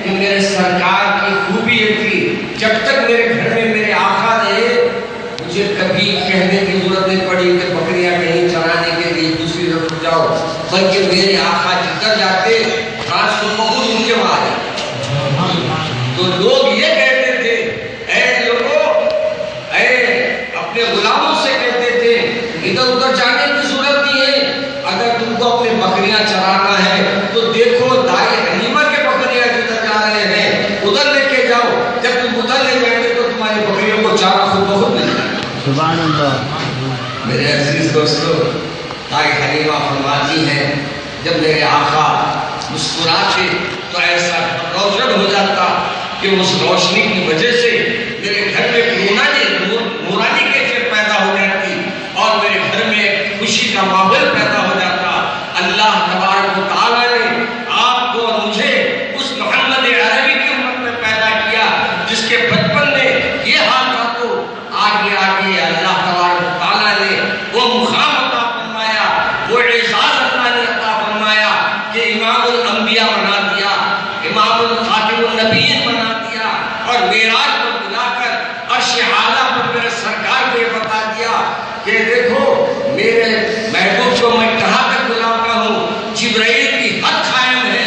کہ میرے سرکار کی خوبی یہ تھی، جب تک میرے گھر میں میرے آقا رہے مجھے کبھی کہنے کی ضرورت نہیں پڑی کہ بکریاں کہیں چرانے کے لیے دوسری طرف جاؤ، بلکہ میرے آقا جدھر جاتے رات کو بہت ان کے وہاں آئے۔ تو لوگ یہ کہتے تھے، اے لوگوں، اے اپنے غلاموں سے کہتے تھے ادھر ادھر جانے کی ضرورت نہیں ہے، اگر تم کو اپنے بکریاں چرانا ہے تو دیکھو دائیں حلیمہ کے بکریاں جدھر جا رہے ہیں ادھر لے کے جاؤ، جب تم ادھر لے جائیں گے تو تمہاری بکریوں کو چارہ خود بہت مل جائے گا۔ سبحان اللہ۔ میرے عزیز دوستو، دائیں حلیمہ فرماتی ہیں جب میرے آقا مسکراتے تو ایسا روشن ہو جاتا کہ اس روشنی کی وجہ سے میرے گھر میں نورانی کیفیت پیدا ہو جاتی اور میرے گھر میں خوشی کا ماحول پیدا ہو جاتا۔ اللہ تبارک و تعالیٰ نے آپ کو اور مجھے اس محمد عربی کی امت میں پیدا کیا جس کے بچپن میں یہ حال تھا، تو آگے آگے اللہ تبارک و تعالیٰ نے وہ مقام عطا فرمایا، وہ اعزاز عطا فرمایا کہ امام الانبیاء بنا دیا، امام الخاتم النبیین بنا دیا، اور معراج پر بلا کر عرش اعلیٰ پر میرے سرکار کو یہ بتا دیا کہ دیکھو میرے محبوب کو میں کہاں تک بلاتا ہوں، جبرائیل کی حد قائم ہے،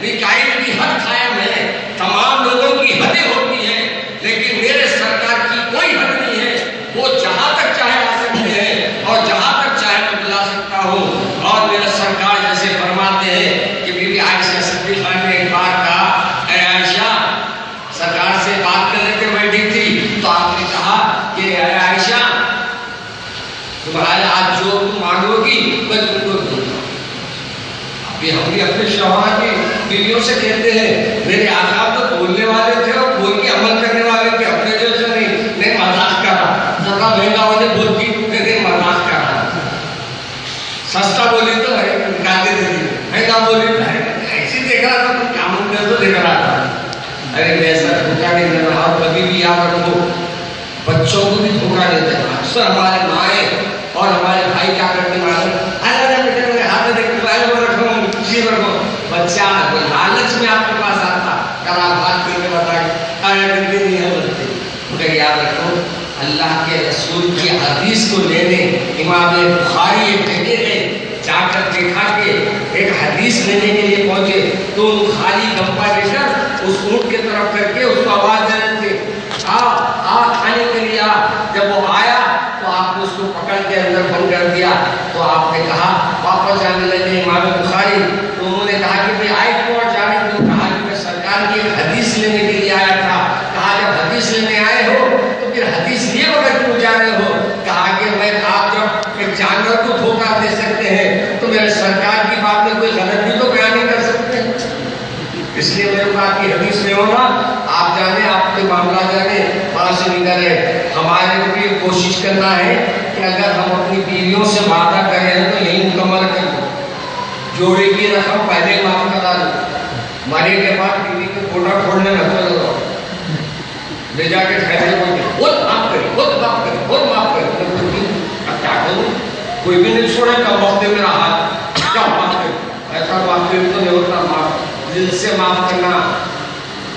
میکائیل کی حد قائم ہے، تمام لوگوں کی حدیں ہوتی ہیں، لیکن میرے سرکار کی کوئی حد نہیں ہے، وہ جہاں تک چاہے آ سکتے ہیں اور جہاں تک چاہے میں بلا سکتا ہوں۔ اور میرے سرکار جیسے فرماتے ہیں کہ بی بی عائشہ صدیقہ نے ایک بار کہا، اے عائشہ، سرکار سے بات کرنے کے بیٹھی تھی تو آپ نے کہا کہ اے عائشہ، تمہارا آج جو تم مانگو گی میں تم کو دوں گا۔ ابھی ہم بھی اپنے شوہر کی بیویوں سے کہتے ہیں میرے آقا تو بولنے والے تھے اور بول کے عمل کرنے والے تھے، اپنے جیسے نہیں مذاق کر رہا، زیادہ مہنگا ہونے بولتی نہیں مذاق کر رہا، سستا بولی تو ہے نکالے دے دی، مہنگا بولی تو ہے ایسی دیکھ رہا تھا، تم کیا منگل تو دیکھ رہا تھا۔ ارے میں ایسا دھوکا نہیں دینا، اور کبھی بھی یاد رکھو بچوں کو بھی دھوکا نہیں دینا۔ اکثر ہمارے مائیں اور ہمارے بھائی کیا کرتے ہیں، بچہ لالچ میں آپ کے پاس آتا، کرا بات کر کے بتائے مگر یاد رکھو اللہ کے رسول کی حدیث کو لینے امام بخاری یہ کہتے ہیں، جا کر دیکھا کہ ایک حدیث لینے کے لیے پہنچے تو خالی گپا لے کر اس اونٹ کے طرف کر کے اس کو آواز دے رہے تھے، آ کھانے کے لیے آ۔ جب وہ آیا تو آپ نے اس کو پکڑ کے اندر بند کر دیا، تو آپ نے کہا واپس جانے لگے امام بخاری، تو انہوں نے کہا کہ بھئی آئے کیوں اور جانے کیوں؟ کہا کہ میں سرکار کی ایک حدیث لینے کے لیے آیا تھا۔ کہا جب حدیث لینے آئے ہو تو پھر حدیث لیے بغیر کیوں جا رہے ہو؟ کہا کہ میں آپ جب ایک جانور کو دھوکہ دے سکتے ہیں تو میرے سرکار کی بات میں کوئی غلط بھی تو بیان نہیں کر سکتے، اس لیے میرے کو آپ کی حدیث میں ہونا، آپ جانے، آپ کے معاملہ جانے، وہاں سے نکل رہے۔ ہمارے کو یہ کوشش کرنا ہے کہ اگر ہم اپنی بیویوں سے وعدہ کریں تو یہی مکمل کر دو، جوڑے کی رقم پہلے معاف کرا دو، مرنے کے بعد بیوی کو کوٹا کھولنے رکھو دو، لے جا کے ٹھہرے بولتے بہت معاف کرے، بہت معاف کرے، بہت معاف کرے، اب کیا کروں؟ کوئی بھی نہیں چھوڑے کا وقت میرا ہاتھ کیا معاف کرے، ایسا معاف کرے تو نہیں ہوتا معاف، دل سے معاف کرنا،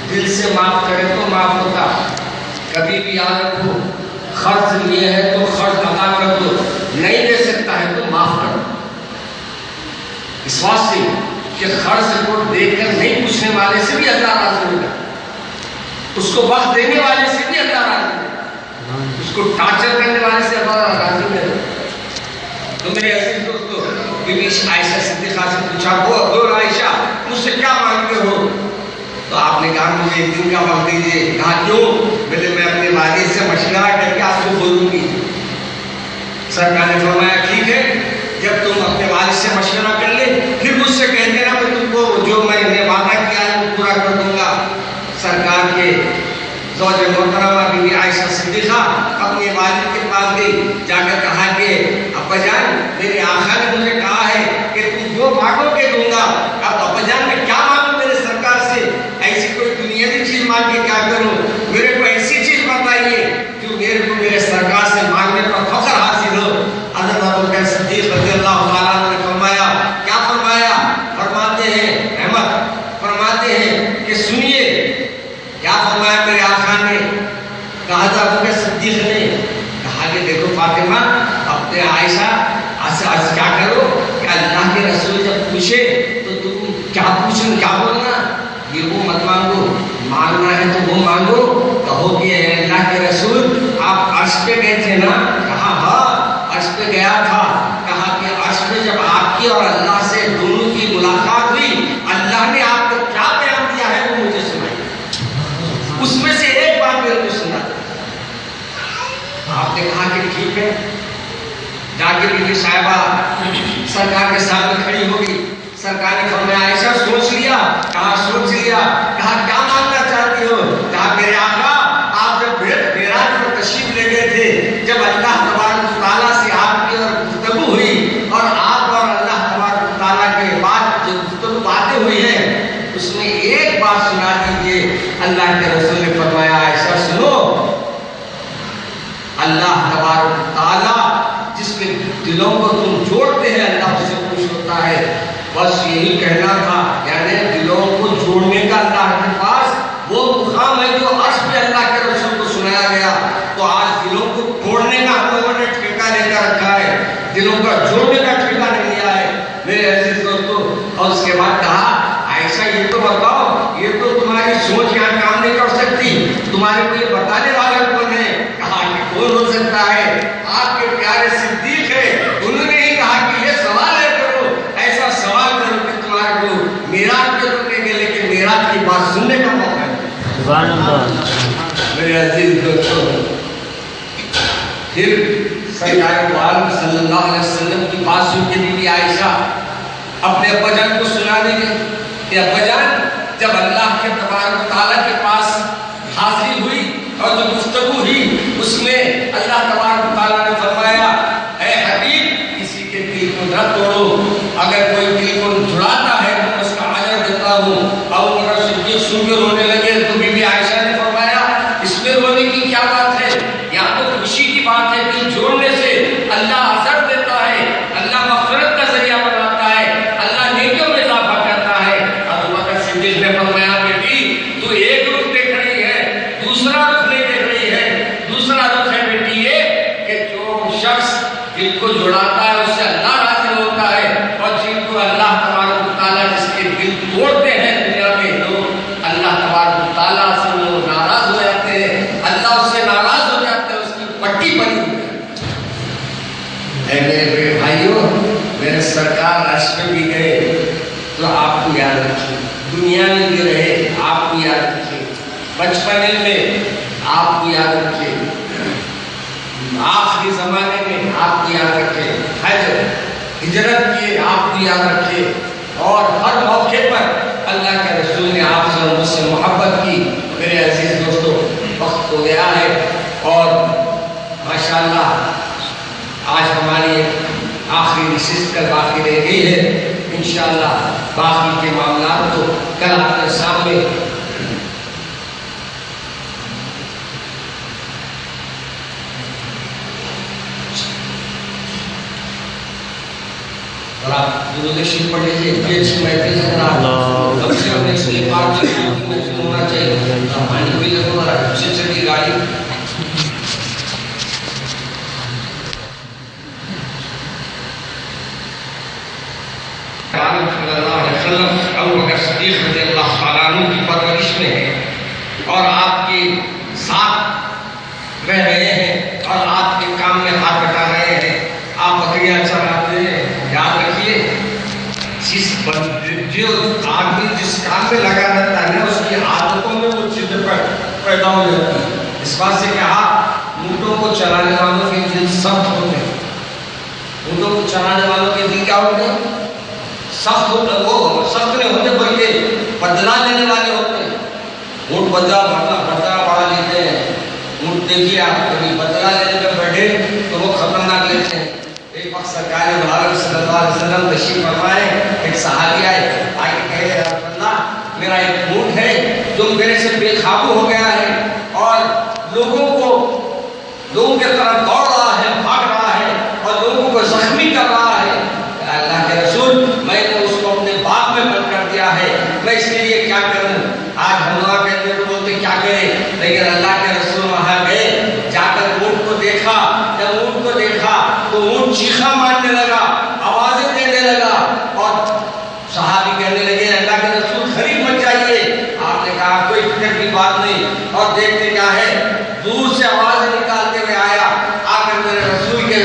دل سے معاف کرے تو معاف ہوتا۔ کبھی بھی یاد رکھو قرض لیے ہے تو قرض ادا کر دو، نہیں دے سکتا ہے تو معاف کر دو، اس واسطے سے کہ قرض کو دیکھ کر نہیں پوچھنے والے سے بھی اللہ راضی ہوگا، اس کو وقت دینے والے سے بھی اللہ راضی ہوگا، اس کو ٹارچر کرنے والے سے اللہ راضی ہوگا۔ تو میرے عزیز دوستو، بی بی عائشہ صدیقہ سے پوچھا، بول عائشہ مجھ سے کیا مانگتے ہو؟ تو آپ نے کہا مجھے ایک دن کا وقت دیجیے۔ کہا کیوں؟ بولے میں اپنے والد سے مشورہ کر کے آپ کو بولوں گی۔ سرکار نے فرمایا ٹھیک ہے، جب تم اپنے والد سے مشورہ کر لے پھر مجھ سے کہہ دینا، میں تم کو جو میں نے وعدہ کیا ہے وہ پورا کر دوں گا۔ سرکار کے زوج محترمہ بی بی عائشہ صدیقہ اپنے والد کے پاس گئی، جا کر کہا کہ ابا جان میرے آقا نے مجھے کہا ہے کہ تم جو مانگو گے دوں گا، اب ابا جان میں کیا مانگوں میرے سرکار سے؟ ایسی کوئی دنیاوی چیز مانگ کے کیا کروں؟ میرے کو ایسی چیز بتائیے جو میرے کو میرے سرکار سے مانگنے پر فخر حاصل ہو۔ حضرت ابوبکر صدیق رضی اللہ تعالیٰ نے فرمایا، کیا فرمایا؟ فرماتے ہیں احمد فرماتے ہیں کہ سنیے کیا فرمایا میرے آقا نے، کہا تھا ابو بکر صدیق نے، کہا کہ دیکھو فاطمہ اپنے عائشہ عرض کیا کرو کہ اللہ کے رسول جب پوچھے تو تم کیا بولنا، یہ وہ مت مانگو، مانگنا ہے تو وہ مانگو، کہو کہ اے اللہ کے رسول آپ عرش پہ گئے تھے نا، کہا ہاں عرش پہ گیا تھا، کہا کہ عرش پہ جب آپ کی اور اللہ سے دونوں کی ملاقات ہوئی، اللہ نے آپ کو کیا بیان دیا ہے وہ مجھے سنائی، اس میں سے ایک بات میرے کو سنا، آپ نے کہا کہ ٹھیک ہے، جا کے بی بی صاحبہ سرکار کے سامنے کھڑی ہوگی، سرکار نے فرمایا عائشہ سوچ لیا، کہا سوچ لیا، کہا کیا مانگنا چاہتی ہو، کہا میرے آقا آپ جب معراج پر تشریف لے گئے تھے، جب اللہ تبارک و تعالیٰ سے آپ کی اور گفتگو ہوئی اور آپ اور اللہ تبارک و تعالیٰ کے بعد جو گفتگو باتیں ہوئی ہیں اس میں ایک بات سنا دیجیے، اللہ کے رسول نے فرمایا عائشہ سنو، اللہ تبارک و تعالیٰ جس کے دلوں کو تم جوڑتے ہیں اللہ اس سے خوش ہوتا ہے، بس یہی کہنا تھا، یعنی دلوں کو جوڑنے کا اللہ کے پاس وہ مقام ہے جو عرش پہ اللہ کے رسول کو سنایا گیا، تو آج دلوں کو توڑنے کا ہم لوگوں نے ٹھیکہ لے کر رکھا ہے، دلوں کا جوڑنے کا ٹھیکہ نہیں لیا ہے میرے عزیز دوستو۔ اور اس کے بعد کہا عائشہ یہ تو بتاؤ، یہ تو تمہاری سوچ یہاں کام نہیں کر سکتی، تمہارے کو یہ بتانے والا کون ہے، کہا کہ کون ہو سکتا ہے، آپ کے پیارے صدیق ہے، انہوں نے ہی کہا کہ یہ سوال ہے کرو، ایسا سوال کرو کہ تمہارے کو میراج پہ تو نہیں گئے لیکن میراج کی بات سننے کا موقع ہے۔ سبحان اللہ۔ میرے عزیز دوستو، پھر سرکار دو عالم صلی اللہ علیہ وسلم کی بات سن کے بی بی عائشہ اپنے ابا جان کو سنانے گئے کہ ابا جان جب اللہ کے تبارک و تعالیٰ کے پاس حاضری ہوئی اور جو گفتگو ہوئی اس میں اللہ تبارک و تعالیٰ نے فرمایا اے حبیب کسی کے دل کو نہ توڑو، اگر کوئی دل کو جڑاتا ہے تو اس کا اجر دیتا ہوں۔ ابو بکر صدیق سن کے رونے لگے تو بی بی عائشہ نے فرمایا اس میں رونے کی کیا بات ہے، یہاں تو خوشی کی بات ہے، دل جوڑنے سے اللہ اثر دیتا ہے، اللہ مغفرت کا ذریعہ بناتا ہے، اللہ نیکیوں میں اضافہ کرتا ہے۔ ابو بکر صدیق نے فرمایا بیٹی تو ایک رخ دیکھ رہی ہے، دوسرا رخ نہیں دیکھ رہی ہے، دوسرا رخ ہے بیٹی یہ کہ جو شخص دل کو جڑاتا ہے اس سے اللہ راضی ہوتا ہے، اور جن کو اللہ تبارک و تعالیٰ جس کے دل توڑتے ہیں دنیا میں لوگ، اللہ تبارک و تعالیٰ سے وہ ناراض ہو جاتے ہیں، اللہ اس سے ناراض ہو جاتے ہیں، اس کی پٹی بنی ہوئی ہے۔ اے میرے بھائیوں، میرے سرکار عرش پہ بھی گئے تو آپ کو یاد رکھیے، دنیا میں بھی رہے آپ کو یاد رکھیے، بچپنے میں آپ کو یاد رکھیے، آخری زمانے میں آپ کو یاد رکھے، ہجرت کیے آپ کو یاد رکھے، اور ہر موقع پر اللہ کے رسول نے آپ سے اور مجھ سے محبت کی۔ میرے عزیز دوستو وقت ہو گیا ہے اور ماشاءاللہ آج ہماری آخری نشست کل باقی رہ گئی ہے، انشاءاللہ باقی کے معاملات تو کل آپ کے سامنے اور آپ درود شریف پڑھ لیجیے، اتنی اچھی محفل ہے، کم سے کم اس لیے پاک محفل ہونا چاہیے، پانی بھی لگو اور اچھی چلی گاڑی۔ صلی اللہ علیہ وسلم ابو بکر صدیق رضی اللہ تعالیٰ عنہ کی پرورش میں ہے اور آپ کے ساتھ رہ رہے ہیں اور آپ کے کام میں ہاتھ بٹا رہے ہیں، آپ بکریاں چراتے ہیں۔ یاد رکھیے جو آدمی جس کام میں لگا رہتا ہے اس کی عادتوں میں وہ چیزیں پیدا ہو جاتی ہیں۔ اس بات سے کہا اونٹوں کو چلانے والوں کے دل سخت ہوتے ہیں، اونٹوں کو چلانے والوں کے دل کیا ہوتے ہیں؟ سخت ہوتے ہیں، وہ سخت نہیں ہوتے بلکہ بدلہ لینے والے ہوتے ہیں۔ اونٹ بدلہ بڑا لیتے ہیں، اونٹ دیکھیے آپ کبھی بدلہ لینے میں بیٹھے تو وہ خطرناک لیتے ہیں۔ ایک وقت سرکار دو عالم صلی اللہ علیہ وسلم تشریف فرمائے، ایک صحابی آئے کہے یا رسول اللہ میرا ایک اونٹ ہے جو میرے سے بے قابو ہو گیا ہے اور لوگوں کے طرف دوڑ رہا ہے، بھاگ رہا ہے اور لوگوں کو زخمی کر رہا ہے۔ اللہ کے رسول میں نے اس کو اپنے باغ میں بند کر دیا ہے، میں اس کے لیے کیا کروں؟ فکر کی بات نہیں، اور دیکھتے کیا ہے، دور سے آواز نکالتے ہوئے آیا، آ کر میرے رسول کے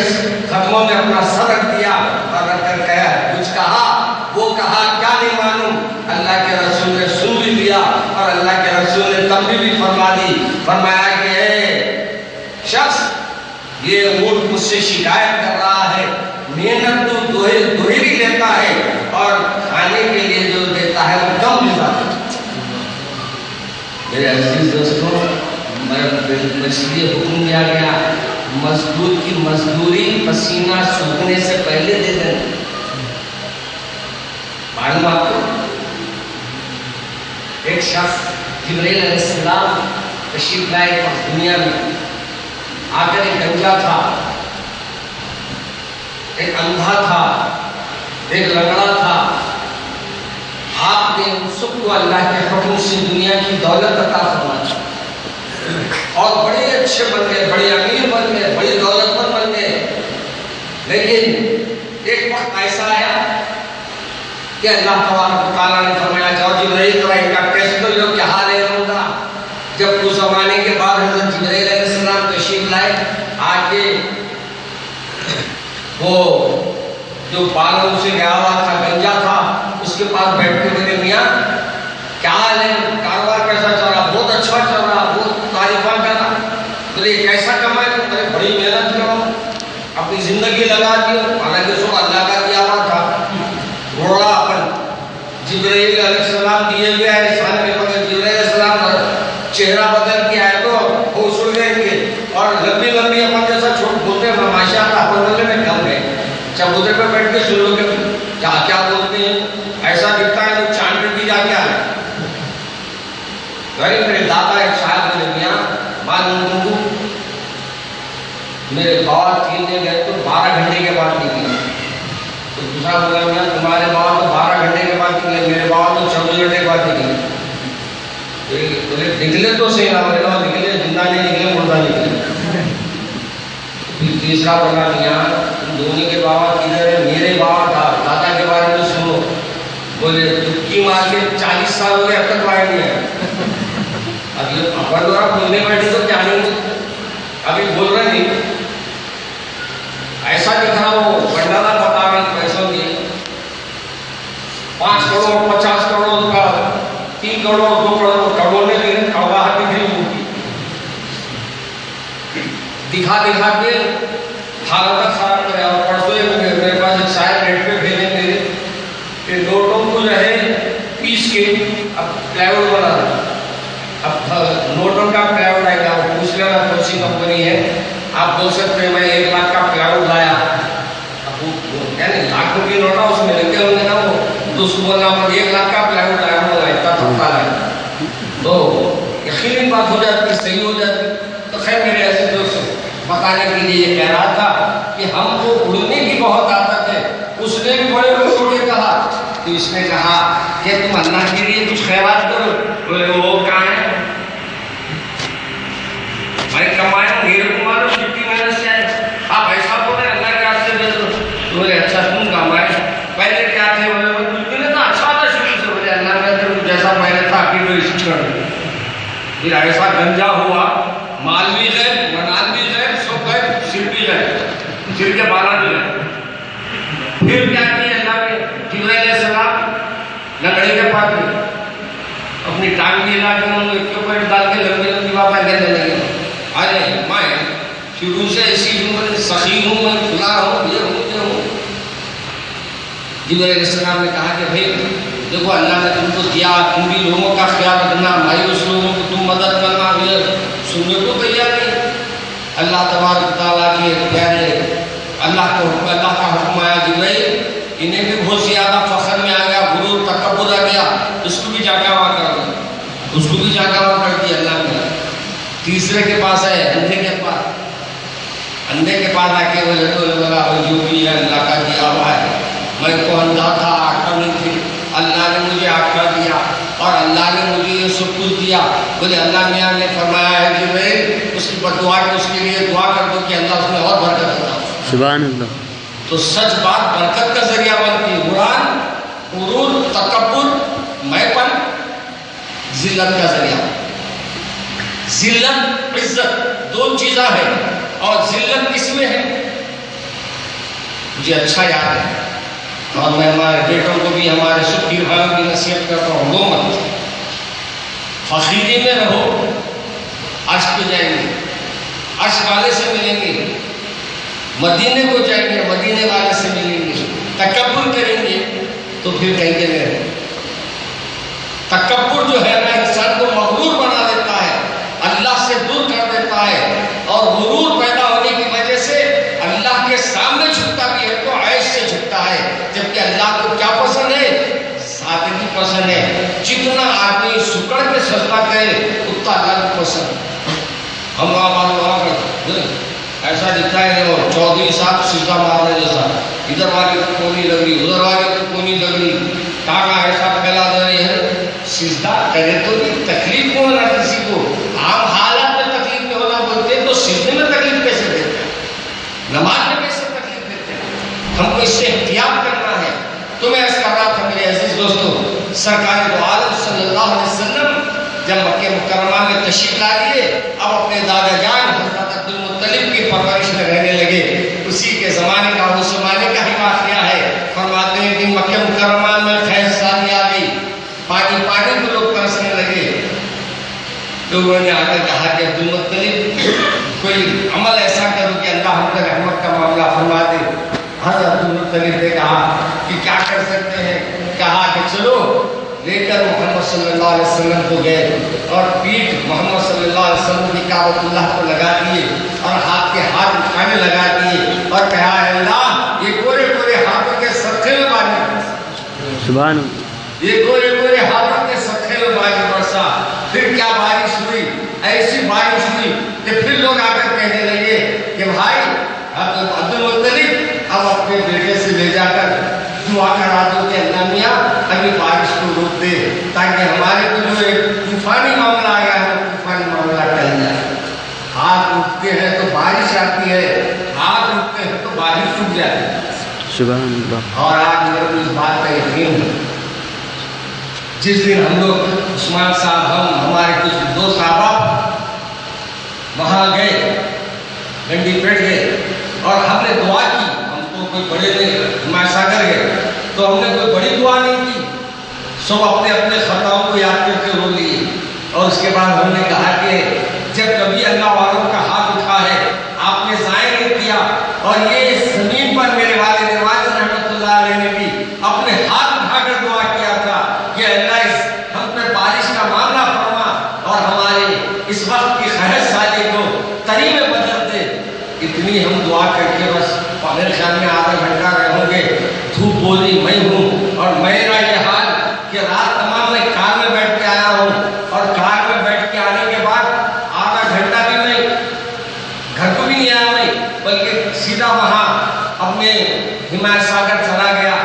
قدموں میں اپنا سر رکھ دیا اور رکھ کر کہا، کچھ کہا، وہ کہا کیا نہیں معلوم، اللہ کے رسول نے سن بھی لیا، اور اللہ کے رسول نے تنبیہ بھی فرما دی، فرمایا کہ اے شخص، یہ اونٹ مجھ سے شکایت کر رہا ہے، محنت تو دوہری لیتا ہے اور کھانے کے لیے جو دیتا ہے وہ کم لیتا ہے۔ میرے عزیز دوستوں، مجھے حکم دیا گیا مزدور کی مزدوری پسینہ سوکھنے سے پہلے دے دیں۔ معلوم آپ کو ایک شخص جبرائیل علیہ السلام تشریف لائے دنیا میں، آ کر ایک گنجا تھا، ایک اندھا تھا، ایک لنگڑا تھا، آپ نے ان سب کو اللہ کے حکم سے دنیا کی دولت عطا فرمائی اور بڑے اچھے بن گئے، بڑے امیر بن گئے، بڑی دولت مند بن گئے، لیکن ایک وقت ایسا آیا کہ اللہ تبارک و تعالیٰ نے فرمایا جاؤ جبرائیل ذرا ان کا ٹیسٹ کر لو کیا حال ہے ان کا۔ جب کچھ زمانے کے بعد حضرت جبرائیل علیہ السلام تشریف لائے، آ کے وہ جو بالوں سے گیا ہوا تھا، گنجا تھا، اس کے پاس بیٹھ کے میرے میاں کیا حال ہے، کاروبار کیسا چل رہا؟ بہت اچھا چل رہا، بہت تعریفاں کر رہا۔ بولے کیسا کمائے؟ تو بولے بڑی محنت کرو، اپنی زندگی لگا دی، حالانکہ سو اللہ کا دیا ہوا تھا۔ گھوڑا اپن جبرائیل علیہ السلام دیے ہوئے ہے، انسان کے مگر جبرائیل علیہ السلام چہرہ بدل کے آئے تو وہ اچھل گئے گے، اور لمبی لمبی اپن جیسا چھوٹ بولتے ہیں ماشاء اللہ اپن بولے میں کم گئے، چبوترے پہ بیٹھ کے سن لو کہ کیا بولتے ہیں، ایسا دکھتا ہے تو چاند پہ بھی جا کے آئے۔ میرے دادا ایک صاحب میرے میاں معلوم کو میرے بابا کھیلنے گئے تو 12 گھنٹے کے بعد نکلے، تو دوسرا بولا میاں تمہارے بابا تو 12 گھنٹے کے بعد نکلے، میرے بابا تو 24 گھنٹے کے بعد نکلے۔ نکلے تو صحیح نہ میرے بابا نکلے، زندہ نہیں نکلے، مردہ نکلے۔ پھر تیسرا بولا میاں تم دونوں کے بابا کدھر ہے؟ میرے بابا تھا، دادا کے بارے میں سنو۔ بولے تکی مار کے 40 سال ہو گئے اب تک باہر نہیں ہے۔ اب یہ اپر دوارا بولنے بیٹھے تو کیا نہیں، ابھی بول رہے نہیں، ایسا دکھ رہا وہ بنڈالا بتا رہے پیسوں کی 5 کروڑ 50 کروڑ کا 3 کروڑ 2 کروڑ کروڑ نے بھی کڑواہٹ دکھ رہی ہوگی، دکھا کے حالت خراب کرے۔ اور پرسوں میرے پاس ایک شاید نیٹ پہ بھیجے میرے کہ نوٹوں کو جو ہے پیس کے اب پلائی ووڈ بنا رہا ہے، اب نوٹوں کا پلائی ووڈ آئے گا، وہ پوچھ لینا کون سی کمپنی ہے، آپ بول سکتے ہیں میں 1 لاکھ کا پلائی ووڈ لایا، اب وہ یعنی لاکھوں کی نوٹا اس میں لگے ہوں گے نا، وہ تو اس کو بولنا 1 لاکھ کا پلائی ووڈ لایا ہوگا، اتنا تھکتا لایا، تو یقینی بات ہو جاتی، صحیح ہو جاتی۔ تو خیر میرے ایسے دوست بتانے کے لیے یہ کہہ رہا تھا کہ ہم کو اڑنے کی بہت عادت ہے، اس نے بھی بڑے بڑوں نے کہا، تو اس نے کہا کہ تم اللہ کے لیے کچھ خیرات کرو، بولے وہ کہاں ہے، میں کمایا میرے کو مارو چھٹی محنت سے آئے، آپ ایسا بولے اللہ کے راستے دے دو، بولے اچھا تم کمائے، پہلے کیا تھے، بولے وہ کچھ نہیں تھا، اچھا تھا شروع سے، بولے اللہ نے تم جیسا محنت تھا کہ تو اسی کر دو۔ پھر ایسا گنجا ہوا، مال بھی گئے، منال بھی گئے، سب گئے، سر بھی گئے، سر کے بالا بھی گئے۔ پھر کیا کیا اللہ نے، جبرائیل علیہ السلام لکڑی کے پاس گئے، اپنی ٹانگ کی علاج میں انہوں نے کے اوپر ڈال کے لمبی لمبی باتیں کہنے لگے، ارے میں شروع سے ایسی ہوں، سخی ہوں، میں کھلا ہوں، یہ ہوں۔ جبرائیل علیہ السلام نے کہا کہ بھائی دیکھو اللہ نے تم کو دیا، تم بھی لوگوں کا خیال رکھنا، مایوس لوگوں کو تم مدد کرنا، یہ سننے کو تیار نہیں۔ اللہ تبارک تعالیٰ کے پیارے اللہ کا حکم آیا جبرائیل، انہیں بھی بہت زیادہ فخر میں آ گیا، غرور تکبر آ گیا، اس کو بھی جا کے وہاں کر دیا، اس کو بھی جا کے وہاں کر دیا اللہ نے۔ تیسرے کے پاس ہے اندھے کے پاس آ کے بولا جو بھی ہے اللہ کا دیا ہوا ہے، میں تو اندھا تھا، آنکھیں نہیں تھی، اللہ نے مجھے آنکھیں دیا اور اللہ نے مجھے یہ سب کچھ دیا۔ بولے اللہ میاں نے فرمایا ہے کہ میں اس کی بددعا کی اس کے لیے دعا کر دو کہ اللہ اس میں اور برکت عطا فرمائے۔ سبحان اللہ۔ تو سچ بات برکت کا ذریعہ بنتی ہے، قرآن غرور تکبر میں پن ذلت کا ذریعہ۔ ذلت عزت دو چیزاں ہیں، اور ذلت کس میں ہے؟ مجھے اچھا یاد ہے، اور میں ہمارے بیٹوں کو بھی ہمارے سکھی بھائیوں کی نصیحت کرتا ہوں، وہ مت فقیری میں رہو، عرش پہ جائیں گے، عرش والے سے ملیں گے، مدینے کو جائیں گے، مدینے والے سے ملیں گے، تکبر کریں گے تو پھر کہیں گے نہیں۔ تکبر جو ہے نا انسان کو مغرور بنا دیتا ہے، اللہ سے دور کر دیتا ہے، اور غرور پیدا ہونے کی وجہ سے اللہ کے سامنے جھکتا بھی ہے تو عیش سے جھکتا ہے، جبکہ اللہ کو کیا پسند ہے؟ سادگی پسند ہے۔ جتنا آدمی سکڑ کے سجدہ کرے اتنا اللہ کو پسند ہے۔ ہم ایسا دکھتا ہے وہ چودھری صاحب سجدہ مارنے جیسا، ادھر والی کو کونی لگ رہی، ادھر والی کو کونی لگ رہی، کاکا ایسا پھیلا دے رہے ہیں۔ سجدہ کرے تو نہیں، تکلیف کو ہونا کسی کو، عام حالات میں تکلیف میں ہونا بولتے ہیں تو سجدے میں تکلیف کیسے دیتے ہیں؟ نماز میں کیسے تکلیف دیتے ہیں؟ ہم کو اس سے احتیاط کرنا ہے۔ تو میں اس کا بات ہے میرے عزیز دوستو، سرکار دو عالم صلی اللہ علیہ وسلم جب مکہ مکرمہ میں تشریف لا لیے، اب اپنے دادا جان حضرت عبد المطلب کی پرورش میں رہنے لگے۔ اسی کے زمانے کا، اس زمانے کا ہی واقعہ ہے۔ فرماتے ہیں کہ مکہ مکرمہ میں خیر سالی آ گئی، پانی کو لوگ ترسنے لگے۔ لوگوں نے آ کر کہا کہ عبد المطلب کوئی عمل ایسا کرو کہ اللہ ہم پر رحمت کا معاملہ فرما دے۔ حضرت عبد المطلب نے کہا کہ کیا کر سکتے ہیں؟ کہا کہ چلو لے کر محمد صلی اللہ علیہ وسلم کو گئے اور پیٹھ محمد صلی اللہ علیہ وسلم کی کعبۃ اللہ کو لگا دیے اور ہاتھ کے ہاتھ اٹھانے لگا دیے اور کہا ہے اللہ یہ گورے گورے ہاتھوں کے صدقے میں بارش، سبحان اللہ، یہ گورے گورے ہاتھوں کے صدقے میں بارش برسا۔ پھر کیا بارش ہوئی؟ ایسی بارش ہوئی کہ پھر لوگ آ کر کہنے لگے کہ بھائی عبد المطلب اب اپنے بیٹے سے لے جا کر دعا کرا دو کہ اللہ میاں ابھی بارش کو روک دے تاکہ ہمارے کو جو ایک طوفانی معاملہ آیا ہے وہ طوفانی معاملہ ٹل جائے۔ ہاتھ اٹھتے ہیں تو بارش آتی ہے، ہاتھ اٹھتے ہیں تو بارش رک جاتی ہے، سبحان اللہ۔ اور آج میرے کو اس بات کا یقین ہے، جس دن ہم لوگ عثمان صاحب ہمارے کچھ دو صحابہ وہاں گئے، گنڈی پیٹ گئے اور ہم نے دعا کی، کوئی بڑے ہمارے ساگر گئے تو ہم نے کوئی بڑی دعا نہیں کی، سب اپنے اپنے خطاؤں کو یاد کر کے رو لیے، اور اس کے بعد ہم نے کہا کہ جب کبھی اللہ والوں کا ہاتھ اٹھا ہے آپ نے ضائع نہیں کیا، اور یہ زمین پر میرے والد واجد رحمۃ اللہ علیہ نے بھی اپنے ہاتھ اٹھا کر دعا کیا تھا کہ اللہ ہم پہ بارش کا معاملہ فرما اور ہمارے اس وقت کی خیر سالی کو تری میں بدل دے۔ اتنی ہم دعا کر کے بس میرے خیال میں آدھا گھنٹہ رہے ہوں گے، دھوپ بولی میں ہوں، اور میرا یہ حال کہ رات تمام میں کار میں بیٹھ کے آیا ہوں، اور کار میں بیٹھ کے آنے کے بعد آدھا گھنٹہ بھی میں گھر کو بھی نہیں آیا میں، بلکہ سیدھا وہاں اپنے ہمایت ساگر چلا گیا،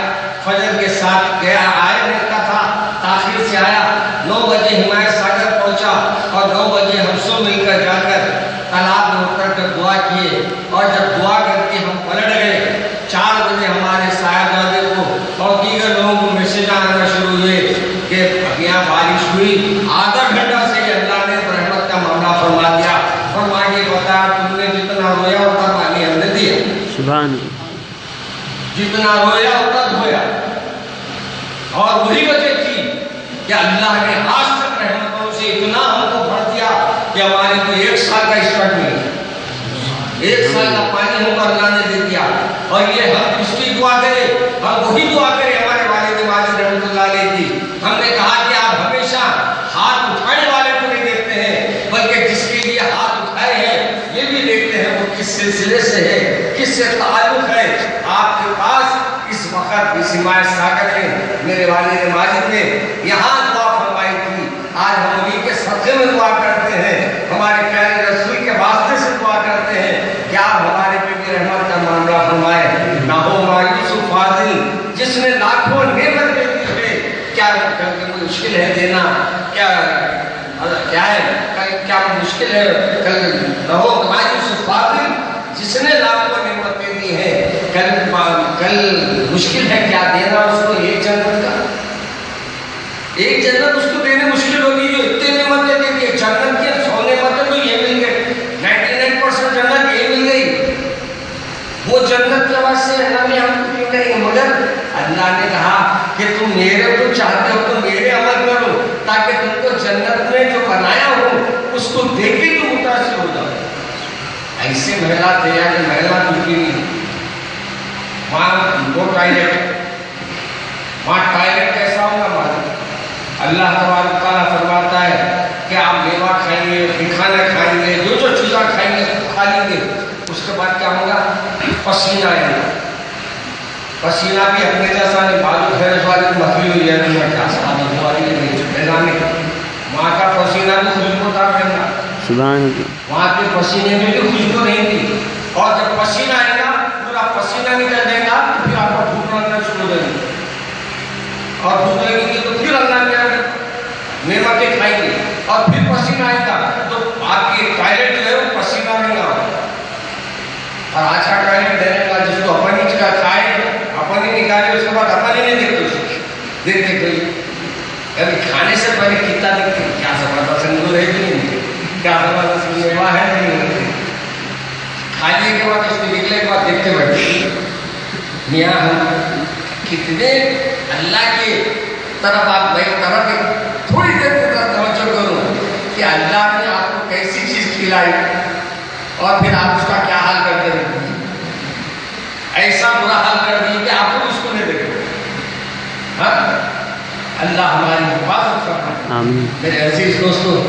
فجر کے ساتھ گیا، آئے رہتا تھا، تاخیر سے آیا، 9 بجے ہمایت ساگر پہنچا اور 9 بجے ہم سب مل کر جا کر تالاب میں اتر کر دعا کیے، اور جب دعا کر کے ہم پلٹ گئے 4 بجے ہمارے صاحبزادے کو اور دیگر لوگوں کو میسج آنا شروع ہوئے کہ یہاں بارش ہوئی، آدھا گھنٹہ سے اللہ نے رحمت کا معاملہ فرما دیا، فرما کے بتایا تم نے جتنا رویا اتنا پانی ہم نے دیا، سبحان اللہ، جتنا رویا اتنا دھویا۔ اور وہی وجہ تھی کہ اللہ نے آج تک رحمتوں سے اتنا ہم کو بھر دیا کہ ہمارے کو 1 سال کا اسٹارٹ ملا، 1 سال کا پانی ہم کو اللہ نے دے دیا۔ اور یہ ہم اس کی دعا کرے، ہم وہی دعا کرے ہمارے والد واجد رحمۃ اللہ علیہ کی۔ ہم نے کہا کہ آپ ہمیشہ ہاتھ اٹھانے والے کو نہیں دیکھتے ہیں، بلکہ جس کے لیے ہاتھ اٹھائے ہیں یہ بھی دیکھتے ہیں وہ کس سلسلے سے ہے، کس سے تعلق ہے۔ آپ کے پاس اس وقت اس ہمایت ساگر میں میرے والد واجد نے یہاں دعا فرمائی تھی، آج ہم انہیں کے صدقے میں دعا کرتے ہیں، ہمارے پیارے رسول کے واسطے سے دعا کرتے ہیں کہ آپ ہمارے پہ بھی رحمت کا معاملہ فرمائے۔ نہ ہو مایوس و فاضل جس نے لاکھوں نعمت دے دی ہے، کیا مشکل ہے دینا، کیا ہے کیا مشکل ہے، نہ ہو مایوس و فاضل جس نے لاکھوں نعمت دے دی ہے، کل مشکل ہے کیا دینا اس کو ایک جنت کا، ایک جنت اس کو دینے مشکل ہوگی جو اتنے نعمتیں دے دی، جنت کے 100 نعمتیں جنت میں جو بنایا ہوں اس کو دیکھ کے تو متاثر ہو جاؤ. ایسے محلہ تیار ہے, محلہ دکھی نہیں. وہاں دو ٹوائلٹ, وہاں ٹوائلٹ کیسا ہوگا معلوم؟ اللہ تبارک تعالیٰ فرماتا ہے کہ آپ میوہ کھائیں گے, کھانا کھائیں گے, جو جو چیزیں کھائیں گے کھا لیں گے, اس کے بعد کیا ہوگا؟ پسینہ آئے گا. پسینہ بھی اپنے جیسا نہیں, بالو پھیرس والی مکھی ہوئی ہے, کیا صحابت ہماری نہیں. وہاں کا پسینہ بھی خوشبودار رہے گا, وہاں کے پسینے میں بھی خوشبو رہیں گی. اور جب پسینہ آئے گا, پورا پسینہ نکل جائے گا, پھر آپ کو بھوک لگنا شروع ہو جائے گی. اور بھوک لگے گی تو پھر اللہ کیا نعمتیں کھائیں گے. اور پھر پسینہ آئے گا تو آپ کی ٹوائلٹ جو ہے وہ پسینہ رہے گا. اور آج کا ٹوائلٹ دینے کا جس کو اپنی کا کھائے اپنی نکالے, اس کے بعد اپنی نہیں دیکھتے, اسے دیکھتے کوئی ابھی کھانے سے پہلے کتنا دیکھتے, کیا زبردست سنگور ہے کہ نہیں, کیا زبردست میوہ ہے نہیں. کھانے کے بعد اس کو نکلے کے بعد دیکھتے بیٹھتے میاں ہم کتنے اللہ کے طرف آپ طرف تھوڑی دیر کی طرف توجہ کرو کہ اللہ نے آپ کو کیسی چیز کھلائی اور پھر آپ اس کا کیا حال کرتے رہتے ہیں. ایسا برا حال کر دیے کہ آپ کو اس کو نہیں دیکھو. اللہ ہماری حفاظت کرنا. میرے عزیز دوستو,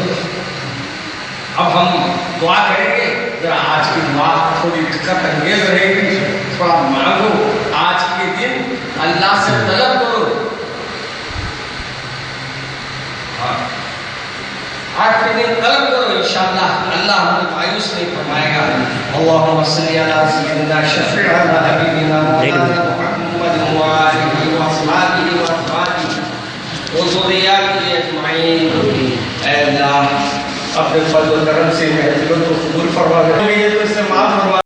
اب ہم دعا کریں گے. ذرا آج کی دعا تھوڑی دقت انگیز رہے گی, تھوڑا مانگو. آج کے دن اللہ سے طلب کرو. آج کے دن طلب کرو, انشاءاللہ اللہ ہمیں مایوس نہیں فرمائے گا. اللہم صلی علی سیدنا شفیعنا حبیبنا مولانا محمد وآلہ وصحبہ وأزواجہ وذریاتہ اجمعین. اے اللہ اپنے فضل و کرم سے محبت کو قبول فرما. یہ تو اس سے معاف فرما.